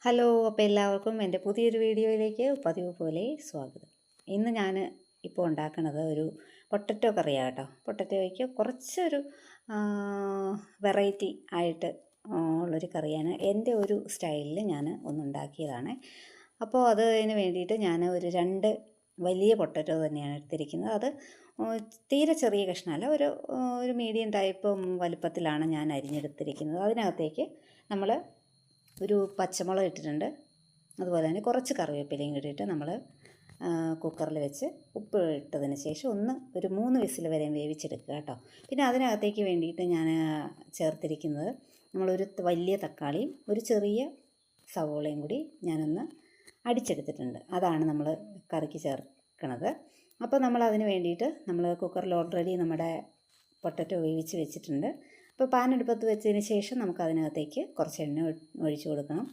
Hello, അപ്പോൾ എല്ലാവർക്കും എൻ്റെ പുതിയൊരു വീഡിയോയിലേക്ക് പതിവ് പോലെ സ്വാഗതം. ഇന്ന് ഞാൻ ഇപ്പോൾ ഉണ്ടാക്കുന്നത് ഒരു പൊട്ടറ്റോ കറിയാണ് കേട്ടോ. പൊട്ടറ്റോയ്ക്ക് കുറച്ചൊരു വെറൈറ്റി ആയിട്ട് ഉള്ളൊരു കറിയാണ്. എൻ്റെ ഒരു സ്റ്റൈലിൽ ഞാൻ ഒന്നുണ്ടാക്കിയതാണ്. അപ്പോൾ അതിന് വേണ്ടിയിട്ട് ഞാൻ ഒരു 2 വലിയ പൊട്ടറ്റോ തന്നെയാണ് എടുത്തിരിക്കുന്നത്. അത് തീരെ ചെറിയ കഷ്ണമല്ല, ഒരു മീഡിയം ടൈപ്പ് വലുപ്പത്തിലാണ് ഞാൻ അരിഞ്ഞെടുത്തിരിക്കുന്നത്. അതിനകത്തേക്ക് നമ്മൾ ഒരു പച്ചമുളക് ഇട്ടിട്ടുണ്ട്. അതുപോലെ തന്നെ കുറച്ച് കറിവേപ്പിലയും ഇട്ടിട്ട് നമ്മൾ കുക്കറിൽ വെച്ച് ഉപ്പ് ഇട്ടതിന് ശേഷം ഒരു 3 വിസിൽ വരെയും വേവിച്ചെടുക്കുക കേട്ടോ. പിന്നെ അതിനകത്തേക്ക് വേണ്ടിയിട്ട് ഞാൻ ചേർത്തിരിക്കുന്നത് നമ്മളൊരു വലിയ തക്കാളിയും ഒരു ചെറിയ സവോളയും കൂടി ഞാനൊന്ന് അടിച്ചെടുത്തിട്ടുണ്ട്. അതാണ് നമ്മൾ കറിക്ക് ചേർക്കണത്. അപ്പോൾ നമ്മൾ അതിന് വേണ്ടിയിട്ട് നമ്മൾ കുക്കറിൽ ഓൾറെഡി നമ്മുടെ പൊട്ടറ്റോ വേവിച്ച് വെച്ചിട്ടുണ്ട്. അപ്പോൾ പാൻ അടുപ്പത്ത് വെച്ചതിന് ശേഷം നമുക്ക് അതിനകത്തേക്ക് കുറച്ച് എണ്ണ ഒഴിച്ചു കൊടുക്കണം.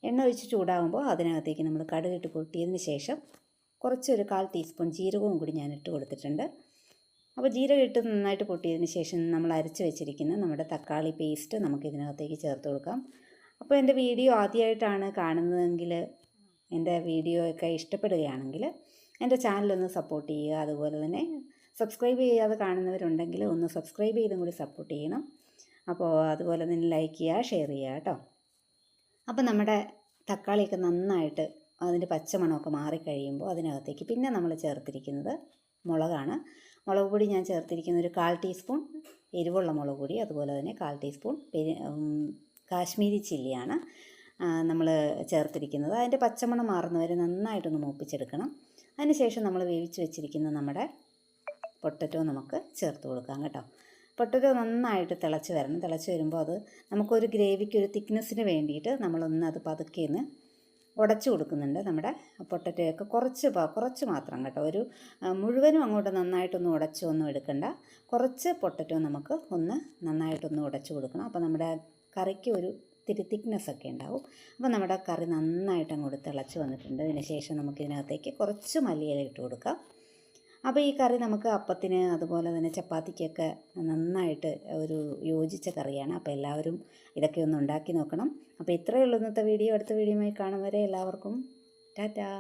എണ്ണ ഒഴിച്ച് ചൂടാകുമ്പോൾ അതിനകത്തേക്ക് നമ്മൾ കടുകിട്ട് പൊട്ടിയതിന് ശേഷം കുറച്ചൊരു 1/4 ടീസ്പൂൺ ജീരകവും കൂടി ഞാൻ ഇട്ട് കൊടുത്തിട്ടുണ്ട്. അപ്പോൾ ജീരകം ഇട്ട് നന്നായിട്ട് പൊട്ടിയതിന് ശേഷം നമ്മൾ അരച്ച് വെച്ചിരിക്കുന്ന നമ്മുടെ തക്കാളി പേസ്റ്റ് നമുക്ക് ഇതിനകത്തേക്ക് ചേർത്ത് കൊടുക്കാം. അപ്പോൾ എൻ്റെ വീഡിയോ ആദ്യമായിട്ടാണ് കാണുന്നതെങ്കിൽ, എൻ്റെ വീഡിയോ ഒക്കെ ഇഷ്ടപ്പെടുകയാണെങ്കിൽ എൻ്റെ ചാനലൊന്ന് സപ്പോർട്ട് ചെയ്യുക. അതുപോലെ തന്നെ സബ്സ്ക്രൈബ് ചെയ്യാതെ കാണുന്നവരുണ്ടെങ്കിൽ ഒന്ന് സബ്സ്ക്രൈബ് ചെയ്തും കൂടി സപ്പോർട്ട് ചെയ്യണം. അപ്പോൾ അതുപോലെ തന്നെ ലൈക്ക് ചെയ്യുക, ഷെയർ ചെയ്യുക കേട്ടോ. അപ്പോൾ നമ്മുടെ തക്കാളിയൊക്കെ നന്നായിട്ട് അതിൻ്റെ പച്ചമണമൊക്കെ മാറിക്കഴിയുമ്പോൾ അതിനകത്തേക്ക് പിന്നെ നമ്മൾ ചേർത്തിരിക്കുന്നത് മുളകാണ്. മുളക് പൊടി ഞാൻ ചേർത്തിരിക്കുന്ന ഒരു 1/4 ടീസ്പൂൺ എരിവുള്ള മുളക് പൊടി, അതുപോലെ തന്നെ 1/4 ടീസ്പൂൺ കാശ്മീരി ചില്ലിയാണ് നമ്മൾ ചേർത്തിരിക്കുന്നത്. അതിൻ്റെ പച്ചമണം മാറുന്നവരെ നന്നായിട്ടൊന്ന് മൂപ്പിച്ചെടുക്കണം. അതിനുശേഷം നമ്മൾ വേവിച്ച് വെച്ചിരിക്കുന്ന നമ്മുടെ പൊട്ടറ്റോ നമുക്ക് ചേർത്ത് കൊടുക്കാം കേട്ടോ. പൊട്ടറ്റോ നന്നായിട്ട് തിളച്ച് വരണം. തിളച്ച് വരുമ്പോൾ അത് നമുക്കൊരു ഗ്രേവിക്ക് ഒരു തിക്നെസ്സിന് വേണ്ടിയിട്ട് അത് പതുക്കെ ഒന്ന് ഉടച്ചു കൊടുക്കുന്നുണ്ട്. നമ്മുടെ പൊട്ടറ്റോയൊക്കെ കുറച്ച് മാത്രം കേട്ടോ. മുഴുവനും അങ്ങോട്ട് നന്നായിട്ടൊന്നും ഉടച്ചൊന്നും എടുക്കണ്ട. കുറച്ച് പൊട്ടറ്റോ നമുക്ക് നന്നായിട്ടൊന്ന് ഉടച്ചു കൊടുക്കണം. അപ്പോൾ നമ്മുടെ കറിക്ക് ഒരു തിക്നെസ്സൊക്കെ ഉണ്ടാവും. അപ്പോൾ നമ്മുടെ കറി നന്നായിട്ട് അങ്ങോട്ട് തിളച്ച് വന്നിട്ടുണ്ട്. അതിന് ശേഷം നമുക്കിതിനകത്തേക്ക് കുറച്ച് മല്ലിയില ഇട്ട് കൊടുക്കാം. അപ്പോൾ ഈ കറി നമുക്ക് അപ്പത്തിന് അതുപോലെ തന്നെ ചപ്പാത്തിക്കൊക്കെ നന്നായിട്ട് ഒരു യോജിച്ച കറിയാണ്. അപ്പോൾ എല്ലാവരും ഇതൊക്കെ ഒന്ന് ഉണ്ടാക്കി നോക്കണം. അപ്പോൾ ഇത്രയേ ഉള്ളൂ ഇന്നത്തെ വീഡിയോ. അടുത്ത വീഡിയോയുമായി കാണും വരെ എല്ലാവർക്കും ടാറ്റാ.